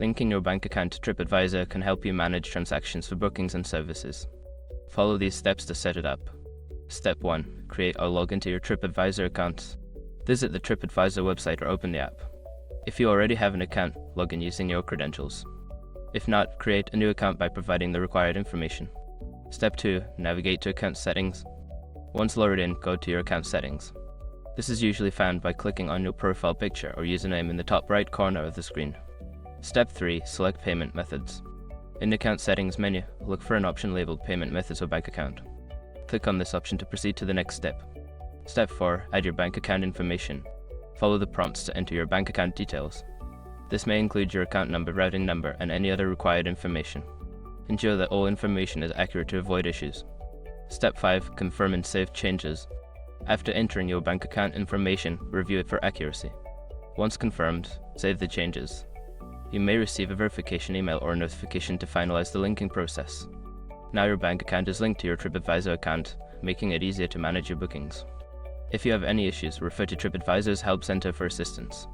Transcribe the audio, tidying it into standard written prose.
Linking your bank account to TripAdvisor can help you manage transactions for bookings and services. Follow these steps to set it up. Step 1. Create or log into your TripAdvisor account. Visit the TripAdvisor website or open the app. If you already have an account, log in using your credentials. If not, create a new account by providing the required information. Step 2. Navigate to account settings. Once logged in, go to your account settings. This is usually found by clicking on your profile picture or username in the top right corner of the screen. Step 3. Select payment methods. In the account settings menu, look for an option labeled Payment Methods or Bank Account. Click on this option to proceed to the next step. Step 4. Add your bank account information. Follow the prompts to enter your bank account details. This may include your account number, routing number, and any other required information. Ensure that all information is accurate to avoid issues. Step 5. Confirm and save changes. After entering your bank account information, review it for accuracy. Once confirmed, save the changes. You may receive a verification email or notification to finalize the linking process. Now your bank account is linked to your TripAdvisor account, making it easier to manage your bookings. If you have any issues, refer to TripAdvisor's Help Center for assistance.